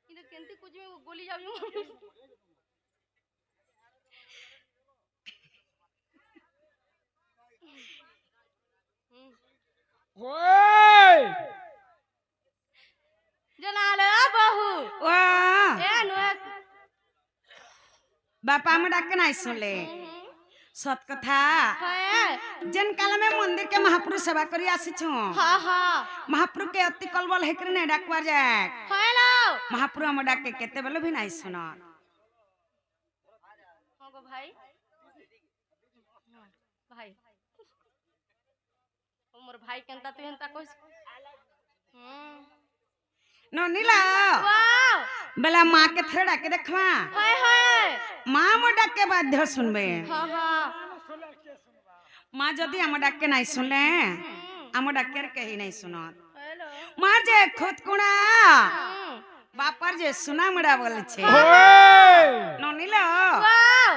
কিন্তু কেনতে কুছ মে গলি যাবি ওই জনালে বাহু ও এ নো বাপা আমি ডাকে নাই শুনলে সত কথা হ্যাঁ जेन काल में मंदिर के महाप्रभु सेवा करी आसीछु हाँ हाँ महाप्रभु के अति कलबल हेकर ने डाकवा जाए हेलो महाप्रभु हम डाके केते बेले भी नहीं सुन हाँ गो भाई भाई मोर भाई केनता तू हेनता कोस नो नीला वाओ बेला मां के थरे डाके देखवा हाय हाय मां हम डाके बाध्य सुनबे हाँ हाँ मां जदी हम डाके नहीं सुनले हम डाके कही नहीं सुनत हेलो मां जे खुद कुणा बापर जे सुना मड़ा बोल छे ওই नो नीला वाओ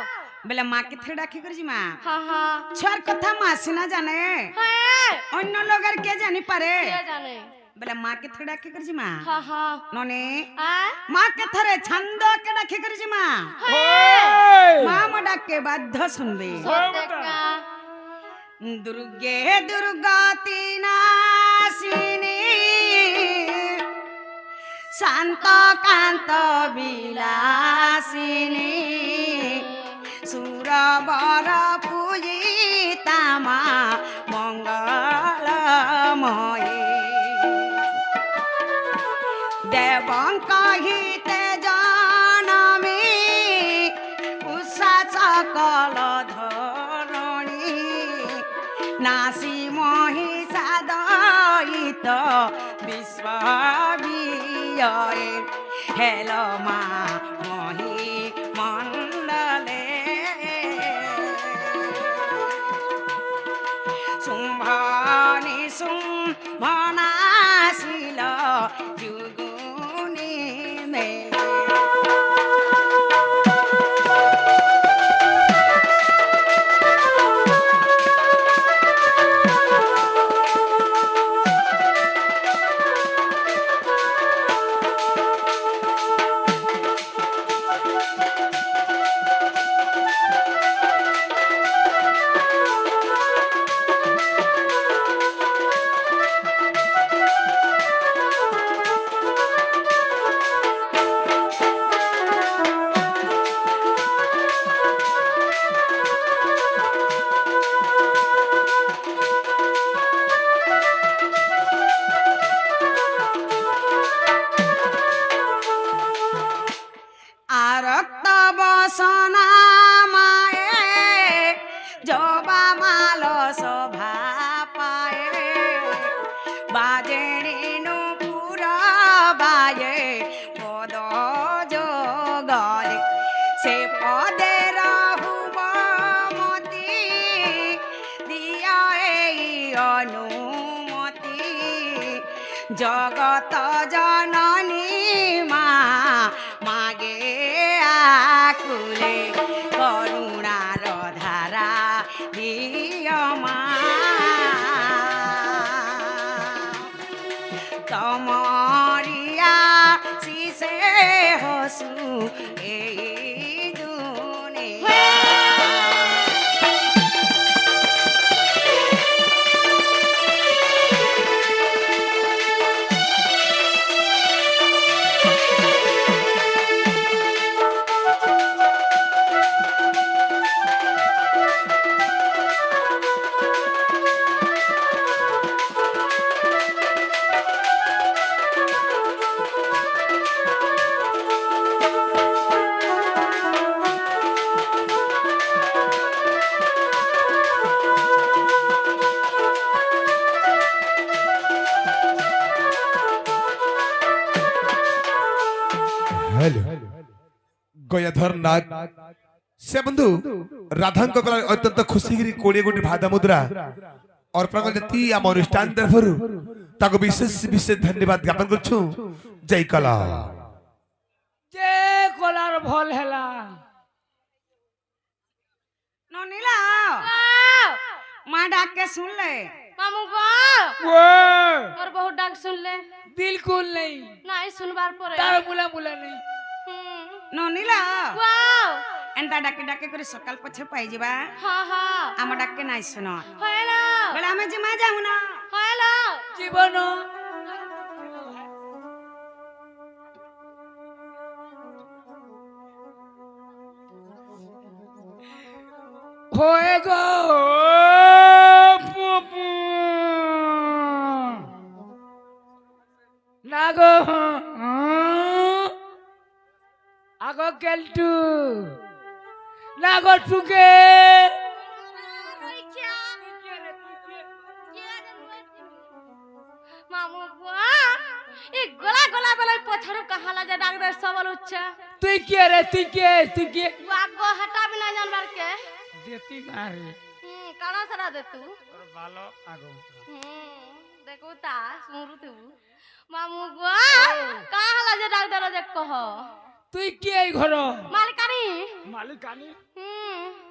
बेला मां के थरे डाके करजी मां हाँ हाँ छोर कथा मां सिना जाने हाय अन्य लोगर के जानी पारे क्या जाने बेला मां के थरे डाके करजी मां हाँ हाँ नोने आ मां के थरे छंद के डाके करजी मां ওই मां म डाके बाध्य सुनबे सोतेका दुर्गे दुर्गति नाशिनी शांत कांत विलासिनी सुरवर पूजिता मां मंगलमयी देवं कहिते जनमी उषा सकल धरणी नासी महिषा दयित विश्वविजये हेलो मां मही मंडले शुंभनि शुंभनाशिल जुगुनि मेले आरक्त बसना माए जबा माल शोभा पाए बाजेणी नुपुर बाजे पद जोगले से पदे रहुब मती दिया अनुमति जगत जननी मां मागे आकुले करुणार धारा दिय तमरिया शिशे हसु ए दुनिया हेलो गयाधर नाग से बंधु राधांक कला अत्यंत खुशी गिरी कोड़े गोटी भादा मुद्रा और प्रगल जति आम अनुष्ठान तरफरु ताको विशेष विशेष धन्यवाद ज्ञापन करछु जय कला जे कलार भल हेला ननीला वाओ मां डाक के सुन ले मामू को ओए और बहुत डाक सुन ले बिल्कुल नहीं नहीं सुनबार परे तार बुला बुला नहीं ননিল वाओ এন্তা ডাকে ডাকে করে সকাল পছে পাই যাবা हाँ हाँ আমার ডাকে নাই শুন हेलो বলে আমি জিমা যাও না हेलो জীবন হয়ে গো পুপু না গো আগো কেলটু না গো টুকে मामू बुआ ये गला गला गला पछाड़ू कहाँ ला जा डॉक्टर सवाल उच्चा তুই কে রে তুই কে बुआ को हटा भी ना जानवर के দেতি গারে काना सरा दे तू তোর ভালো আগো देखो ता सुमरु तू मामू बुआ कहाँ ला जा डॉक्टर जे कह তুই কে এই ঘর मालिकानी মালিকানি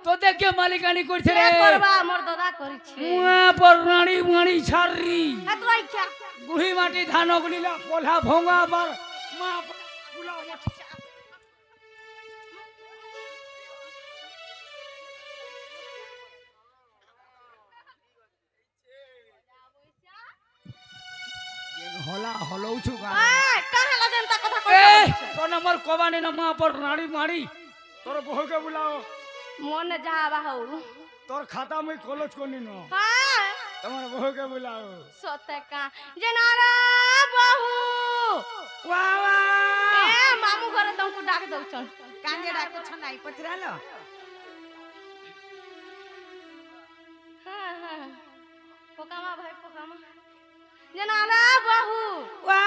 তোদের কে মালিকানি করছে রে কে করবা মোর দাদা করিছে মুয়া পরাণী মানি ছাড়রি এতরাই क्या গুড়ি মাটি ধান গুলিলা পোলা ভঙ্গা বার মা গুলা মঠ হলা হলৌছু গা ए कहाँ ला जनता कथा এ कह তোর নম্বর কবানি না মা পরাণী মারি তোর বহুকে বুলাও मन जावा हो তোর খাতা মই কলজ কোনি ন हां তোমার বহুকে বুলাও सत्य का जनारा बहू ওয়া ওয়া ए मामू घरे तुमको डाक दउ चल কান্দে ডাকে ছ নাই পছরালো हां हां पोकामा भाई पोकामा जनारा बहू ওয়া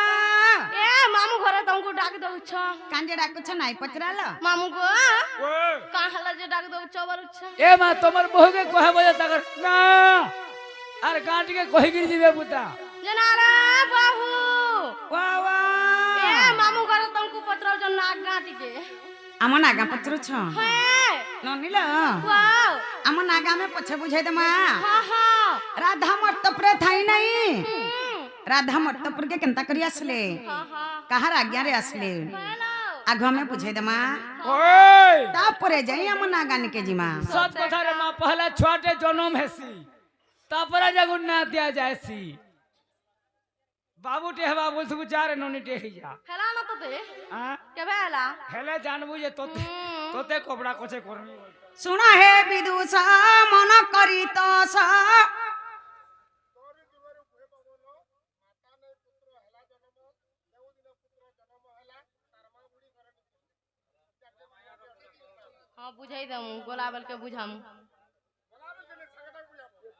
ए मामू घरे तुमको डाक दउ छ কান্দে ডাকে ছ নাই পছরালো मामू को ওই कहाँ ला जे डाक दउ छ बरुछ এ মা তোমার বহুকে কহে বলে তাকর না আর গাঁটিকে কহি গিরি দিবে বুতা जनारा बहू ওয়া ওয়া ए मामू घरे तुमको पत्र जन नाग गाटी के আমার নাগা পত্র ছ हे ননিল वाओ আমার নাগা আমি পছে বুঝাই দেমা हां हां রাধা মর্তপুরে থাই নাই রাধা মর্তপুর কে কেনতা করি আসলে हां हां কাহার আজ্ঞারে আসলে हेलो আগ আমি বুঝাই দেমা ওই তারপরে যাই আমার নাগানি কে জিমা সত কথা রে মা পহলা ছোটে জন্ম হেসি তারপরে যখন না দিয়া যায়সি বাবুটে হেবা বলছু চারে ননিটে হইয়া हेला ना तो दे হ্যাঁ केबे हेला হেলে জানবু যে তোতে তোতে কবড়া কছে করবি শুন হে বিদুষা মন করি তস हां बुझाई दमु गोलाबल के बुझामु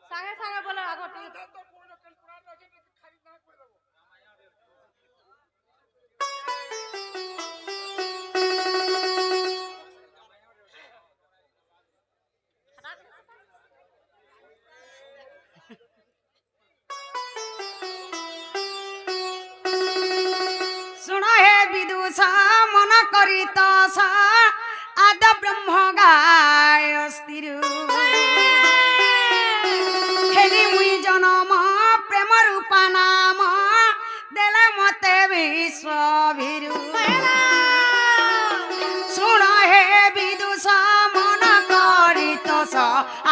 संगे संगे बोले आगो टी শুন হে বিদুষা মন করি তস আদ ব্রহ্ম গায় অস্থির হেলি মুই জনম প্রেম রূপা নাম দেলে মতে বিশ্বভীরু শুন হে বিদুষ মন করি তস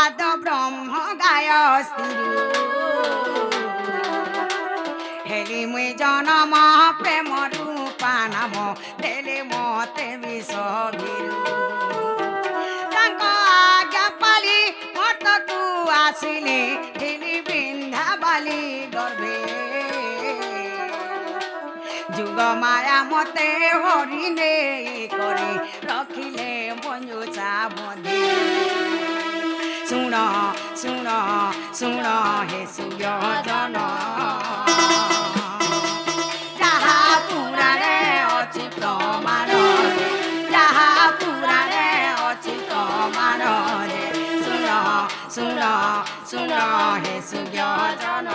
আদ ব্রহ্ম গায় অস্থির হেলি মুই জনম প্রেম রূপা নাম দেলে মতে বিশ্বভীরু তাঙ্ক আজ্ঞা পালি মতকু আসিলে হেলি বৃন্দাবালি গর্ভে যুগ মায়া মতে হরিণে করে রখিলে মঞ্জুচা বধে শুণ শুণ শুণ হে সুজন যাহা পুরাণে অছি প্রমাণ যাহা পুরাণে অছি প্রমাণ শুণ শুণ শুণ হে সুজন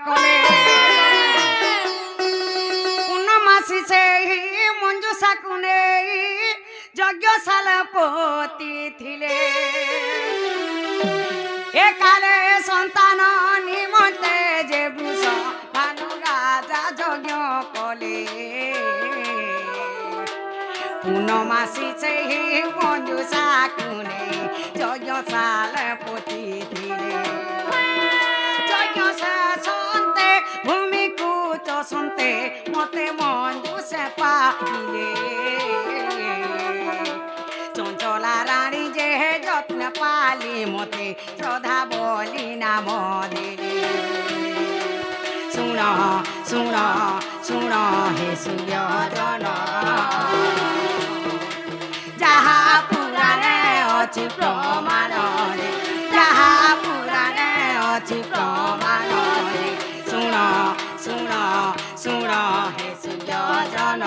কলে পূর্ণমাসী সেই মঞ্জুষাকু নেই যজ্ঞশাল পতি থিলে এ কালে সন্তান নিমন্তে যে বৃষ ভানু রাজা যজ্ঞ কলে পূর্ণমাসী সেই মঞ্জুষাকু নেই যজ্ঞশাল পতি থিলে যজ্ঞ শেষন্তে ভূমিকু চসন্তে মতে মঞ্জুষে পাইলে চঞ্চলা রানী যে যত্ন পালি মতে শ্রদ্ধা বলি নাম দিলে শুণ শুণ শুণ হে সুজন যাহা পুরাণে অছি প্রমাণ রে যাহা পুরাণে অছি প্রমাণ রে শুণ শুণ শুণ হে সুজন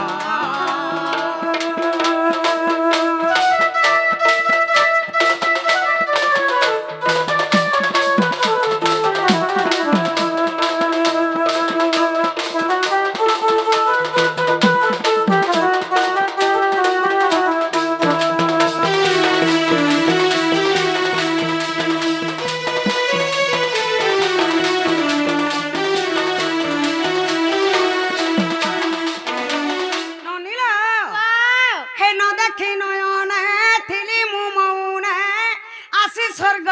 স্বর্গ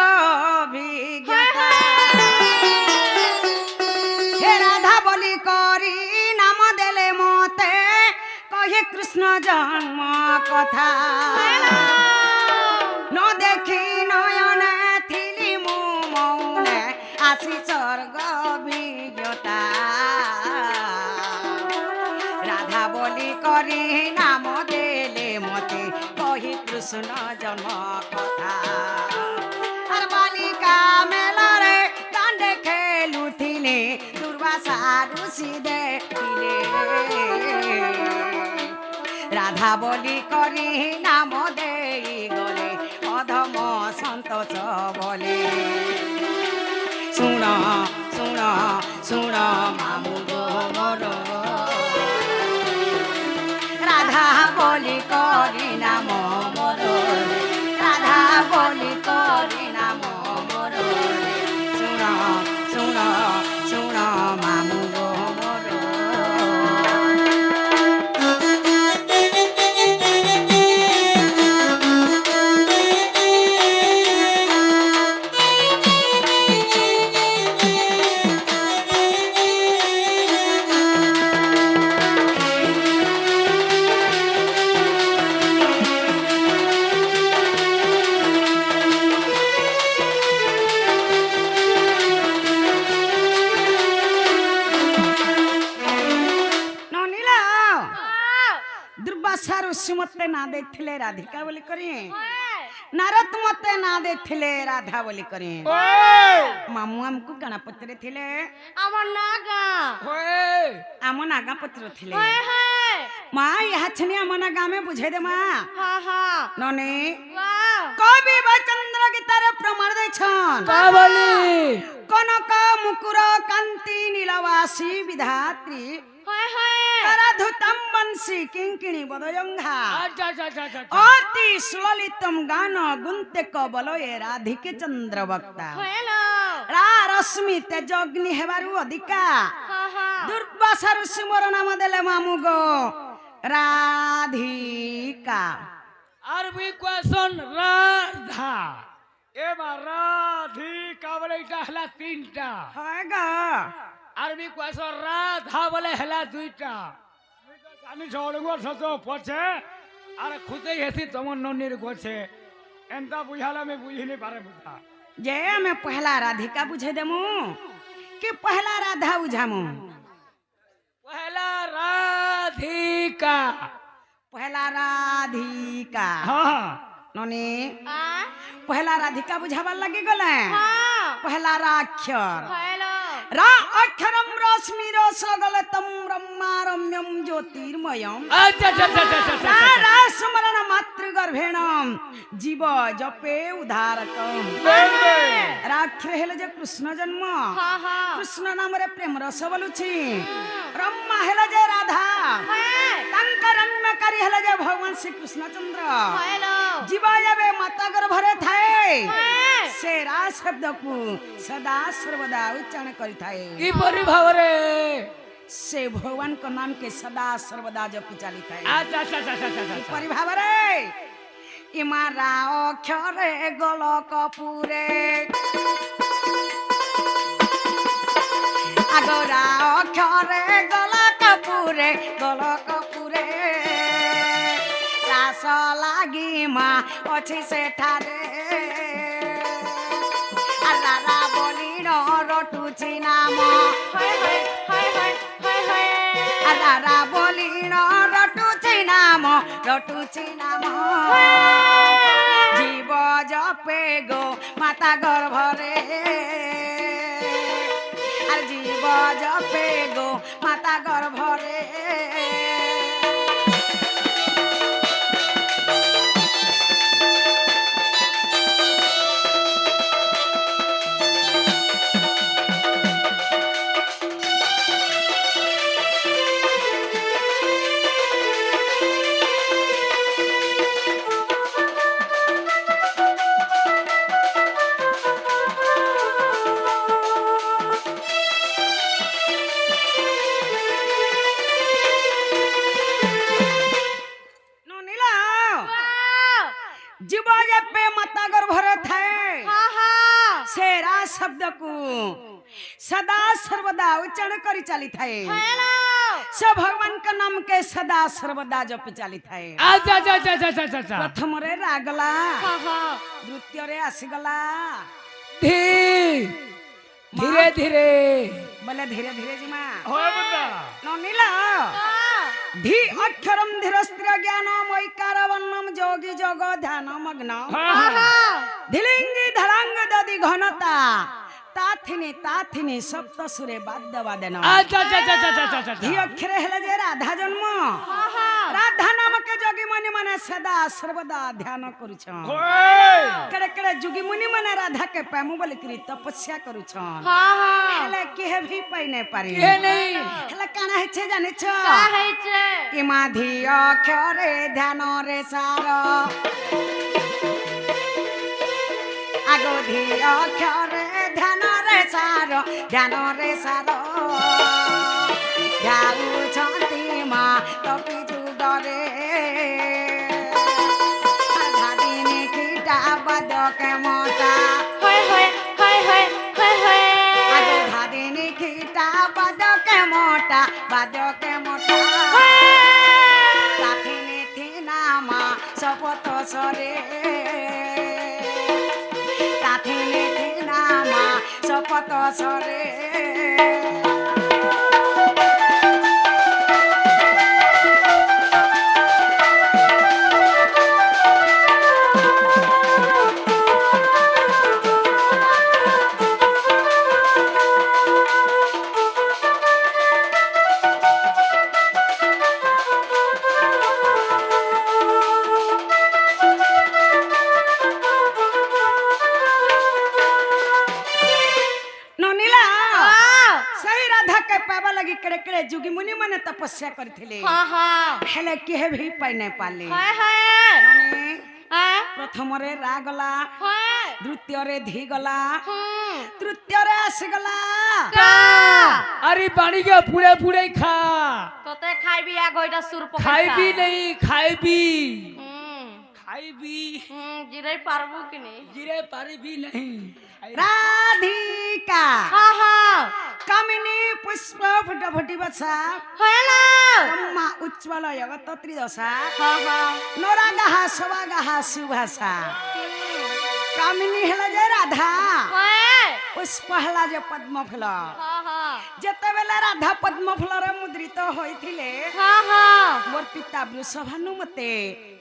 অভিজ্ঞতা হে রাধা বলি করি নাম দেলে মতে কহে কৃষ্ণ জন্ম কথা ন দেখি নয়নে থিলি মু মৌনে আসি স্বর্গ অভিজ্ঞতা রাধা বলি করি নাম দেলে মতে কহি কৃষ্ণ জন্ম কথা আর বালিকা মেলারে দাণ্ডে খেলুথিলে দুর্বাসা ঋষি দেখিলে রাধা বলি করি নাম দেই গলে অধম সন্তোষ বলে শুণ শুণ শুণ মামু গো মোর রাধা বলি করি নাম মোর রাধা বলি করি নাম মোর শুণ শুণ শুণ মামু গো মোর दुर्वासा ऋषि मते ना देखिले राधिका बोली करी नारद मते ना देखिले राधा बोली करी मामू हमको कणा पत्रे थिले আমার নাগা आम नागा पत्र थिले हाय हाय माँ यहाँ छनी आम नागा में बुझे दे माँ हाँ हाँ नने वाह कवि चंद्र गीतारे प्रमाण दे छन का बोली कनक मुकुर कांति नीलवासी विधात्री हाय हाय कराधुतम बंसी किंकिणी बदयंघा अच्छा अच्छा अच्छा अच्छा अति सुललितम गान गुंते कबलये राधिके चंद्र वक्ता हेलो रा रश्मि तेजग्नि हेबारु अधिका हाँ हाँ दुर्वासा ऋषि मोर नाम देले मामू गो राधिका अरबी क्वेश्चन राधा एबा राधिका बोले इटा हला तीनटा होगा अरबी क्वेश्चन राधा बोले हला दुईटा আমি জড়ঙ্গর সতো পছে আর খুদে হেসি তোমার ননির গোছে এন্তা বুঝালে আমি বুঝিনি পারে বুঝা जे हमें पहला राधिका बुझे देमु कि पहला राधा बुझामु पहला राधिका पहला राधिका हाँ ननी आ पहला राधिका बुझावा लगी गले हाँ पहला राक्षर हेलो रा अक्षरम रश्मिर सगलतम ब्रह्मारम्यम ज्योतिर्मयम अच्छा अच्छा अच्छा अच्छा अच्छा स्मरण मातृगर्भेण जीव जपे उद्धारकम राक्षर हेले जे कृष्ण जन्म हाँ हाँ कृष्ण नाम रे प्रेम रस बोलुछि ब्रह्मा हेले जे राधा तांकर रम्यकारी हेले जे भगवान श्री कृष्णचंद्र हेलो जीव जबे माता गर्भरे थाए से रा शब्द को सदा सर्वदा उच्चारण करि थाए की परि भावरे से भगवान को नाम के सदा सर्वदा जपि चाली थाए अच्छा अच्छा अच्छा अच्छा अच्छा परिभाव रे इमारा अक्षरे गोलक पुरे आगोरा अक्षरे गोलक पुरे रास लागी मा अछि सेठारे आरारा बोली न रटुछि नाम हाय हाय हाय हाय हाय हाय आरारा बोली न रटुछि नाम जीव जपे गो माता गर्भरे आर जीव जपे गो माता गर्भरे जीव जपे माता गर्भरे थाए हाँ हाँ सेरा शब्द को सदा सर्वदा उच्चारण करी चाली थाए हेलो सब भगवान का नाम के सदा सर्वदा जपि चाली थाए अच्छा अच्छा अच्छा अच्छा अच्छा अच्छा प्रथम रे रागला हाँ हाँ द्वितीय रे आसीगला धीरे धीरे बोले धीरे धीरे जी माँ हो बता नीला धी अक्षरम धीरस्त्र ज्ञानम ऐकार वर्णम जोगी जोग ध्यान मग्न हाँ हाँ धिलिंगी धरांग दधि घनता ताथिनी सप्त सुरे बाद्य वादन अच्छा अच्छा अच्छा अच्छा अच्छा धी अक्षरे हेले जे राधा जन्म हाँ हाँ राधा नाम के जोगी मुनि माने सदा सर्वदा ध्यान करूछन केड़े केड़े जोगी मुनि माने राधा के प्रेम बोली करी तपस्या करूछन हाँ हाँ हेले केहे भी पाई नै पारी ये नहीं हेले काना है छे जाने छ का है चे इमा धी अक्षरे ध्यान रे सार आगो धी अक्षरे ध्यान रे सार ध्याउ छन्ति मा तपि जुगरे धादिनी खिटा बदके मोटा हाय हाय हाय हाय हाय हाय आगो धादिनी खिटा बदके मोटा ताथिनी थिना मा सपत सरे ताथिनी थिना मा सपत सरे लगी केड़े केड़े जुगी मुनि माने तपस्या करथिले हाँ हाँ हेले केहे भी पाई नै पाले हाय हाय माने हाँ प्रथम रे रा गला हाय द्वितीय रे धी गला तृतीय रे आस गला का अरे पानी के पूरे पूरे खा तोते खाइबी आ गइटा सुर पकड़ खाइबी नहीं खाइबी खाइबी जिरै पारबू कि नहीं गिरे पारिबी नहीं राधिका हाँ हाँ कामिनी पुष्प फुटफुटी बसा हेलो ब्रह्मा उज्ज्वल जगत त्रिदशा हाँ हाँ नोरागाहा सवागाहा सुभाषा कामिनी हेला जे राधा हाय पुष्प हेला जे पद्म फूल हाँ हाँ जेते बेला राधा पद्म फूल रे मुद्रित होइथिले हाँ हाँ मोर पिता वृषभानुमते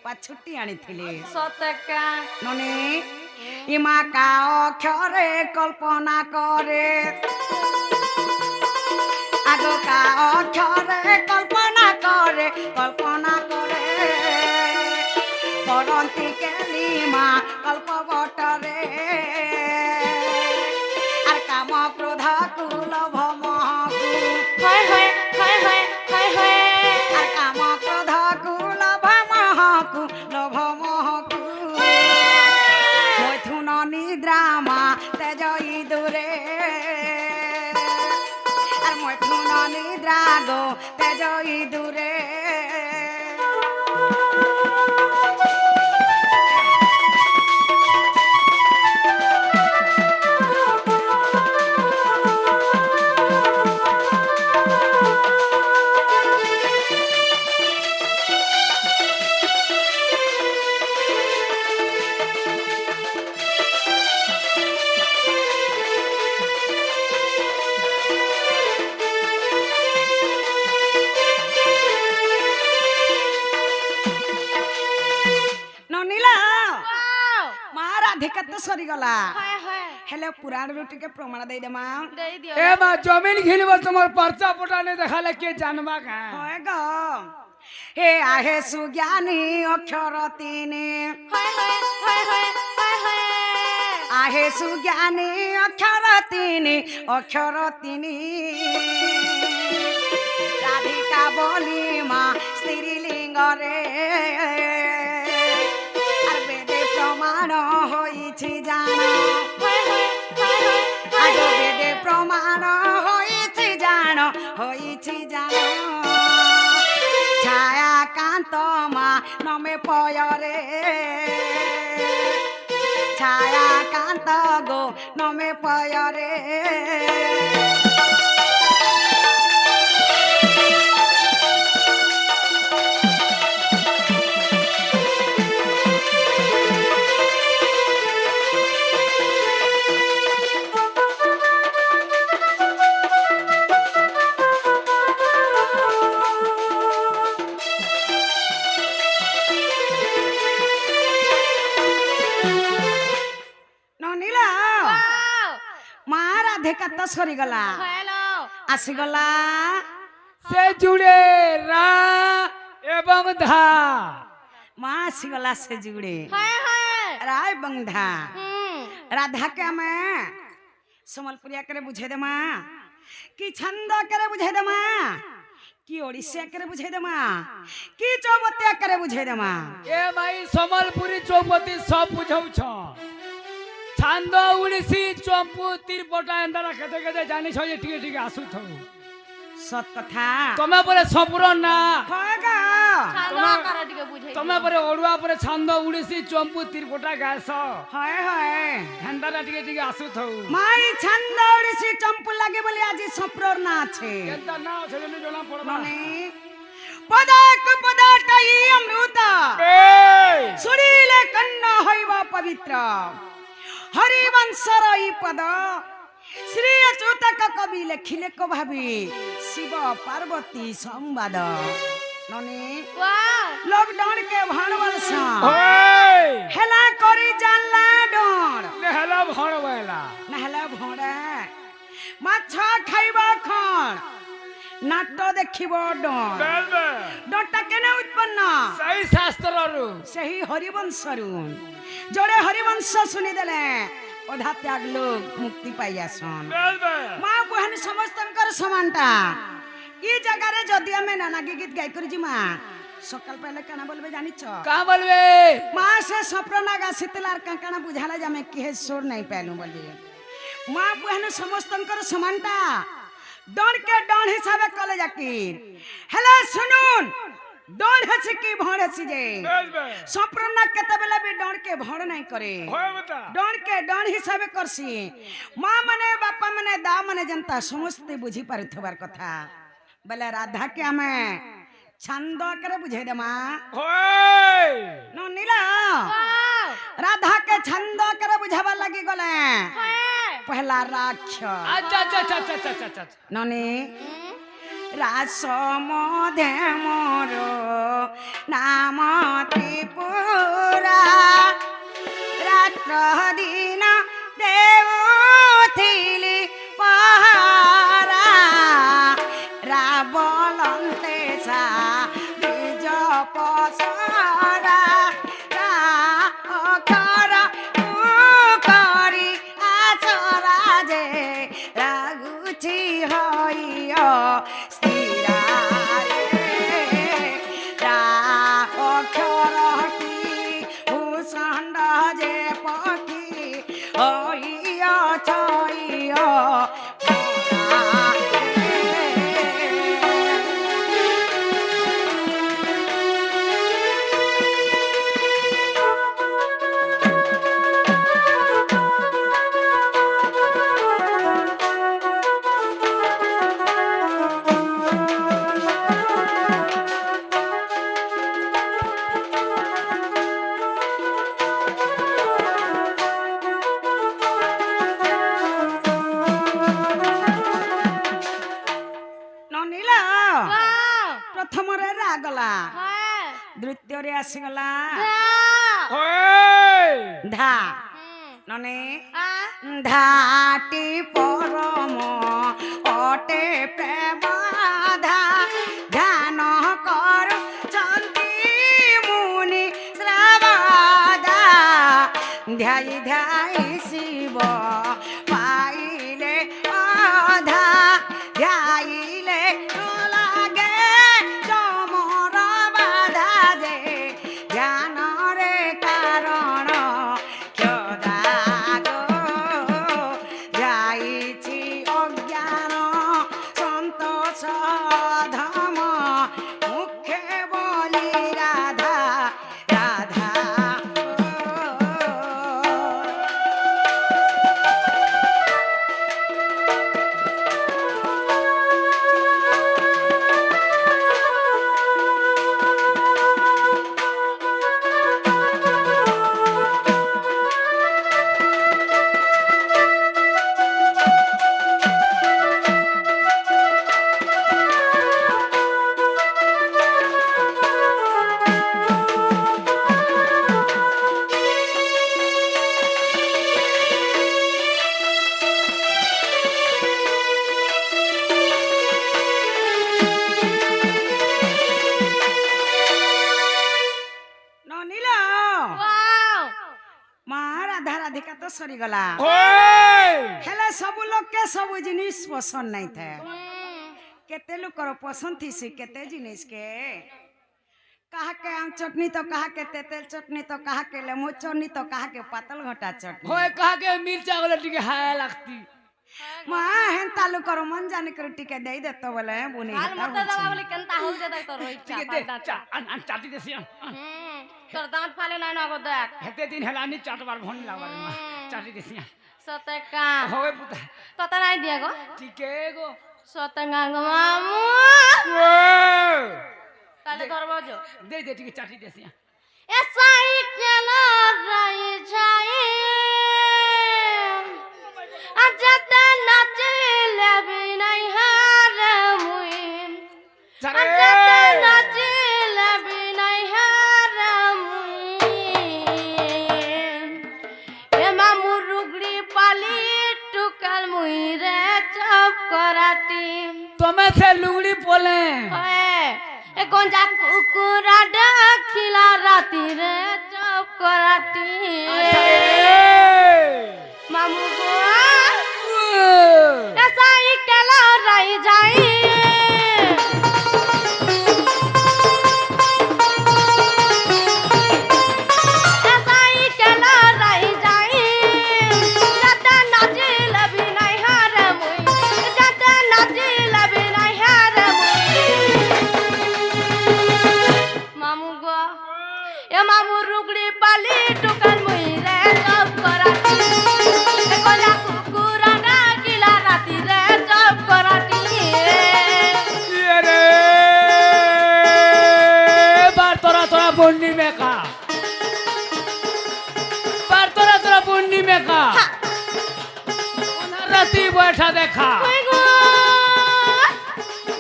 पाछुटी आनिथिले सतका नने इमा का अक्षरे कल्पना करे আগকা অক্ষরে কল্পনা করে করন্তি কেলিমা কল্পবটরে আর কাম ক্রোধ কুল ভমকু হয় হয় হয় হয় হয় হয় আর কাম ক্রোধ কুল ভমকু লোভমহকু মৈথুন নিদ্রামা তেজই দূরে আর মৈথুন নিদ্রা গো তেজই দূরে ରାଧିକା ତ ସରିଗଲା হয় হয় ହେଲେ ପୁରାଣରୁ ଟିକେ ପ୍ରମାଣ ଦେଇଦେମା দেই দিও ए बा जमीन घिनब तुम्हार पर्चा पटा नहीं देखाले के जानबा का হয় গ হে আহে সুজ্ঞানী অক্ষর তিনি হয় হয় হয় হয় হয় হয় আহে সুজ্ঞানী অক্ষর তিনি রাধিকা বলি মা স্ত্রীলিঙ্গরে আর বেদে প্রমাণ হইছি জান হয় হয় হয় হয় আগ বেদে প্রমাণ হইছি জান ছায়া কান্ত মা নমে পয়রে ছায়া কান্ত গো নমে পয়রে ননিলা মা রাধিকা তো সরিগলা হ্যালো আসিগলা से जुड़े रा एवं धा মা আসিগলা সে জুড়ে হয় হয় রায় বংধা হুম राधा के मैं समलपुरिया करे बुझे दे माँ कि छंद करे बुझे दे माँ कि ओडिसिया करे बुझे दे माँ कि चौबतिया करे बुझे दे माँ ए भाई समलपुरी चौपति सब बुझौ छ छांद उड़ीसी चंपू तिरपटा एंदारा केते केते जानि छ जे ठीक ठीक आसु थौ सत कथा तमे परे संपूर्ण ना होगा ছাদা করে দিকে বুঝাই तमे परे ओडुआ परे छांद उड़ीसी चंपू तिरपटा गायस हाय हाय एंदारा ठीक ठीक आसु थौ माई छंद ओडिसी चंपू लागे बोले आज सप्रोर ना छे केता ना छ जने जोना पड़बा नने पदाक पदाटई अमृत ए सुरीले कन्न हईवा पवित्र हरिवंशर ई पद श्री अच्युतक कवि लेखिले को भावी शिव पार्वती संवाद ननी ওয়াও लॉकडाउन के भाणवल सा ओए हेला करी जानला डोर नेहला भणवेला नहला भोड़ा माछ खाइबा खण नाट देखिब डोर बेबे डोरटा केने उत्पन्न सही शास्त्र रु सही हरिवंशरू जोड़े हरिवंश सुनी देले अधा त्याग लोग मुक्ति पाई आसन बेबे माँ बहन समस्तंकर समानता ये जगह रे जदि हमें नाना गीत गाई कर जी माँ सकाल पहले काना बोलबे जानी छ का बोलबे माँ से सप्रना गा शीतलार काना बुझाला जामे के सोर नहीं पैलू बोलबे माँ बहन समस्तंकर समानता डर के डर हिसाबे कले जाकीर हेला सुनुन डर हसी की भण हसी जे बेबे सप्रना केतेबेला भी डर के भण नहीं करे होय बता डर के डर हिसाबे करसी माँ मने बापा मने दा मने जनता समस्त बुझी पारुथबार कथा बोले राधा के हमें छंद करे बुझे दे माँ होय नो नीला ওয়াও राधा के छंद करे बुझावा लगी गले হয় पहला राक्ष अच्छा अच्छा अच्छा अच्छा अच्छा अच्छा ननी रास मधे मोर नाम त्रिपुरा रात्र दिन देउथिली पहारा পসরা রা অক্ষর করি আচরা যে রাগুছি হইয় স্থিরা রা অক্ষরটি ভূষণ্ড যে পক্ষী হইয় ছইয় ନନିଲ ପ୍ରଥମରେ ରାଗଲା ଦ୍ୱିତୀୟରେ ଆସିଗଲା ଧା ନନେ ଧାଟି ପରମ ଅଟେ ପ୍ରେମ ଧା ଧ୍ୟାନ କରୁଛନ୍ତି ମୁନି ଶ୍ରାବଦା ଧ୍ୟାଇ ଧ୍ୟାଇ ଶିବ ପାଇଲେ ଅଧା ଧ୍ୟାଇଲେ ଲାଗେ ଚମର ବାଧା ଯେ ଧ୍ୟାନରେ କାରଣ କ୍ଷଦାଗ ଯାଇଛି ଅଜ୍ଞାନ ସନ୍ତୋଷ ଧମ ମୁଖେ ବୋଲି ରାଧା ରାଧା ନନିଲ ମା ରାଧା ରାଧିକା ତ ସରିଗଲା ହେଲେ ସବୁ ଲୋକେ ସବୁ ଜିନିଷ ପସନ୍ଦ ନାଇଁ ଥାଏ କେତେ ଲୋକର ପସନ୍ଦ ଥିସି କେତେ ଜିନିଷ କେ କାହାକେ ଆम ଚଟନି ତ କାହାକେ ତେତେଲ ଚଟନି ତ କାହାକେ ଲେମ୍ବୁ ଚଟନି ତ କାହାକେ ପାତଲ ଘଣ୍ଟା ଚଟନି होय कहा के मिर्चा वाला टिके हाय लगती ମା ହେନ୍ତା ଲୋକର ମନ ଜାନି କରି ଟିକେ ଦେଇ ଦେତ ବୋଲେ ବୁନି हाल मत दबा बोले केनता हो जाता तो रोई टिके दे चाटी देसी तोर दांत फाले ना ना देख हेते दिन हेलानी चाट बार भनी लागबार मा चाटी देसी सते का होय पुता तता नहीं दिया गो टिके गो सतंगा मामू काले करबो जो दे दे टिके चाटी देसी एसाई केला रही जाए अजत नाचले भी नहीं हार मुई अजत नाचले भी नहीं हार मुई ए मामू रुगड़ी पाली टुकल मुई रे चप कराटी तमे से लुगड़ी पोले ए गंजा कुकुरा डाखिला राती रे चप कराटी मामू गो ऐसा ही केला रही जाए ऐसा ही केला रही जाए ज्यादा नाचिल भी नहीं हार मुई ज्यादा नाचिल भी नहीं हार मुई मामू गो ए मामू रुगड़ी पाली टुकल मुई रे सब कराटी ए कोला कुकुरा ना गिला राती रे सब कराटी रे बार तोरा तोरा बुन्नी में का बार तोरा तोरा बुन्नी में का राती बैठा देखा ओए गो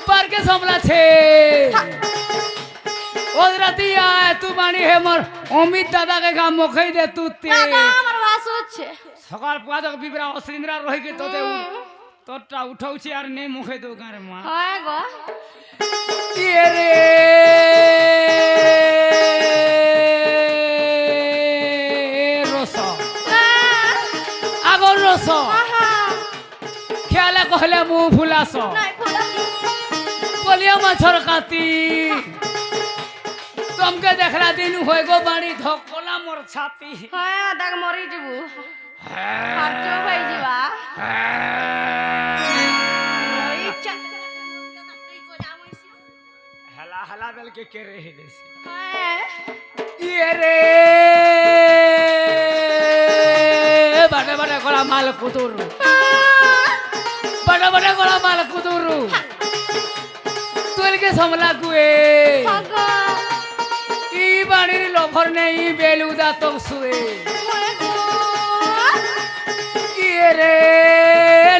बार के समला छे ओद राती आए तू मानी है मोर अमित दादा के काम मुखई दे तू ते दादा हमर वासु छे सकाल पादक बिबरा असरिंद्रा रही के तोते तोटा उठाउछि यार नै मुखई दो गारे मा होय गो ये रे ফুলাস নাই ফুলাছি বলিয়া মাছর কাতি তোমকে দেখলা দিন হয়ে গো বাড়ি ধকলা মোর ছাতি হ্যাঁ দেখ মরি যাবু খরচ হয়ে যাবা ইচ্ছা হেলা হেলা বেলকে কে রে হেদেছি হ্যাঁ ইয়ে রে বাড়ে বাড়ে গলা মাল কুতুর বাড়ে বাড়ে গলা মাল কুতুর তুলকে সমলা গুয়ে হগো ই বাড়ির লভর নেই বেলুদা তো শুয়ে ইয়ে রে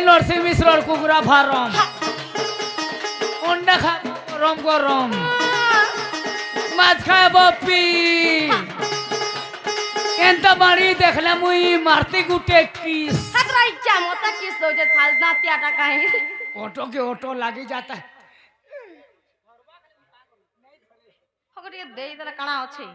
নরসিং মিশ্রর কুকুরা ফার্ম অন্ডা খা গরম গরম মাছ খায় বপি এন্তা বাড়ি দেখলে মুই মারতে গুটে কিস সাকরা ইচ্ছা মত কিস দো যে ফাল না তিয়াটা কাই ऑटो के ऑटो लागी जाता है হগো টিকে দেই তাহলে কানা আছে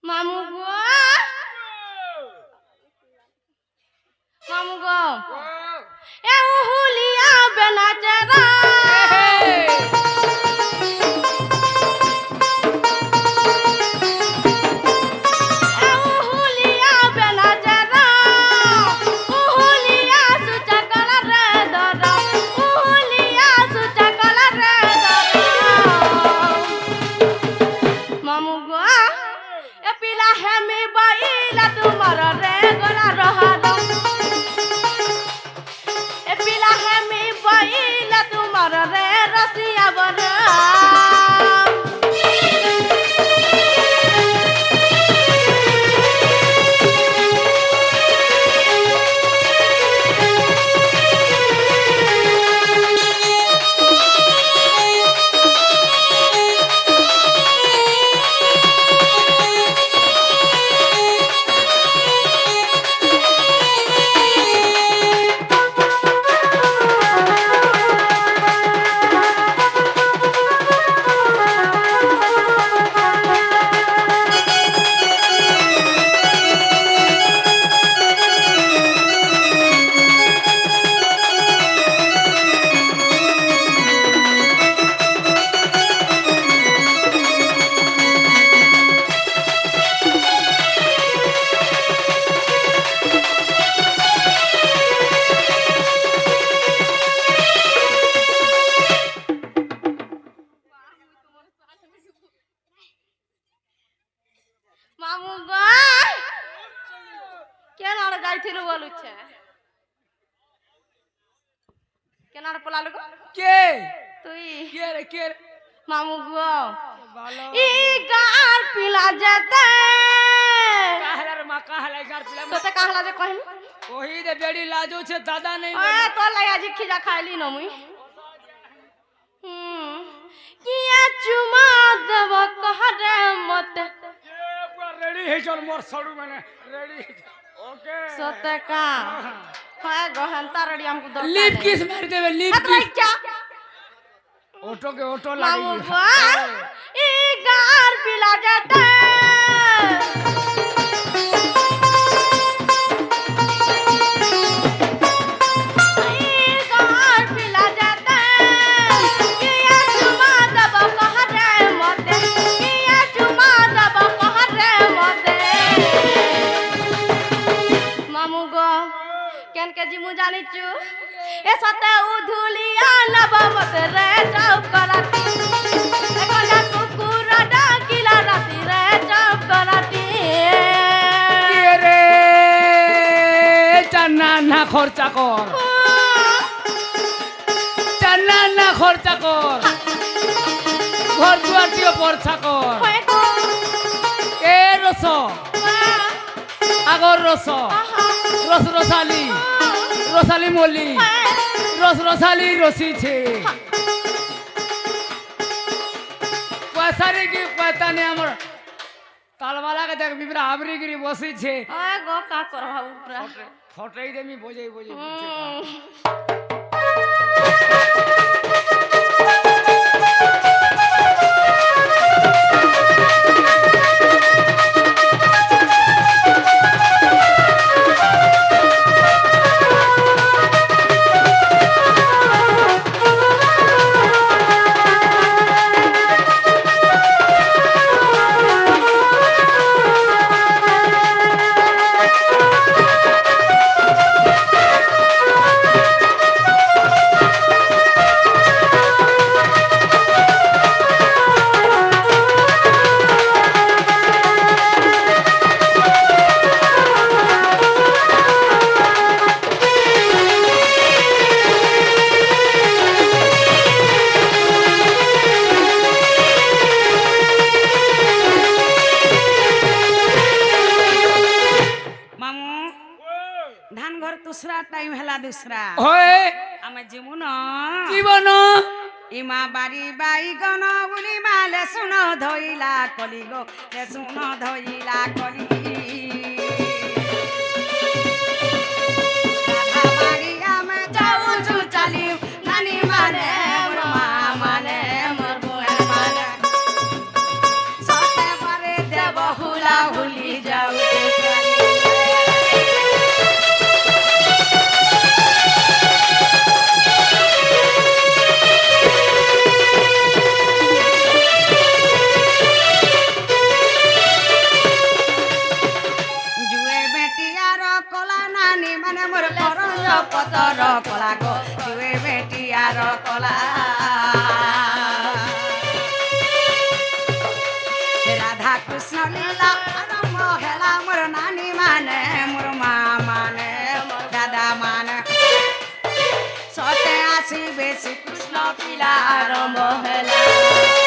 মামু গো মামু গো এ হুলিয়া বেনাচরা এ হুলিয়া বেনাচরা হুলিয়া সুচকল রে দরা হুলিয়া সুচকল রে দরা মামু গো এ পিলা হেমি বাইলা তোমার রে গলা রহার এ পিলা হেমি বাইলা তোমার রে রসিয়া বর মামু গো কেন আর যাইছিল বলুছে কেন আর পলালো গো के তুই के रे মামু গো बालो ই গার পিলা যেতে कहलर मा कहले गार पिला তোতে কাহলা যে কহিন ओही दे बेड़ी लाजो छे दादा नहीं ওই তোর লাই আজি খিজা খাইলি ন মুই কিয়া চুমা দেব কহরে মতে पूरा रेडी है चल मोर सड़ू मैंने रेडी ओके সতে কা হয় গহন তারড়ি আমকু দরকার लिप किस मार देवे लिप হাতরা किस ইচ্ছা ऑटो के ऑटो মামু लागी গো ই গার পিলা যেতে জানিছু এ সাথে উধুলিয়া নবমত রে যাও করাতি একলা কুকুর ডাকিলা রাতি রে যাও করাতি রে চান্না না খরচা কর চান্না না খরচা কর ঘর দুয়ার দিও পরচা কর এ রস আগর রস রস রসালি রসালি মলি রস রসালি রসিছে পয়সারে কি পয়তা নেই আমার তালবালাকে দেখ বিপরা আবরিগিরি বসিছে ওই গো কা করবা উপরা ফটাই দেমি বজেই বজেই दूसरा टाइम हेला दूसरा होए आमे जीवन जीवन इमा बारी बाई गन बुली माले सुनो धोइला कली गो ले सुनो धोइला कली राधा बारी आमे जाऊ छु चली नानी माने मोर मा माने मोर बुआ माने सते पारे देव हुला हुली जाऊ पतर कला गो जुए बेटियार कला राधा कृष्ण लीला आरंभ हेला मोर नानी माने मोर मा माने दादा माने सते आसी बेसी कृष्ण पिला आरंभ हेला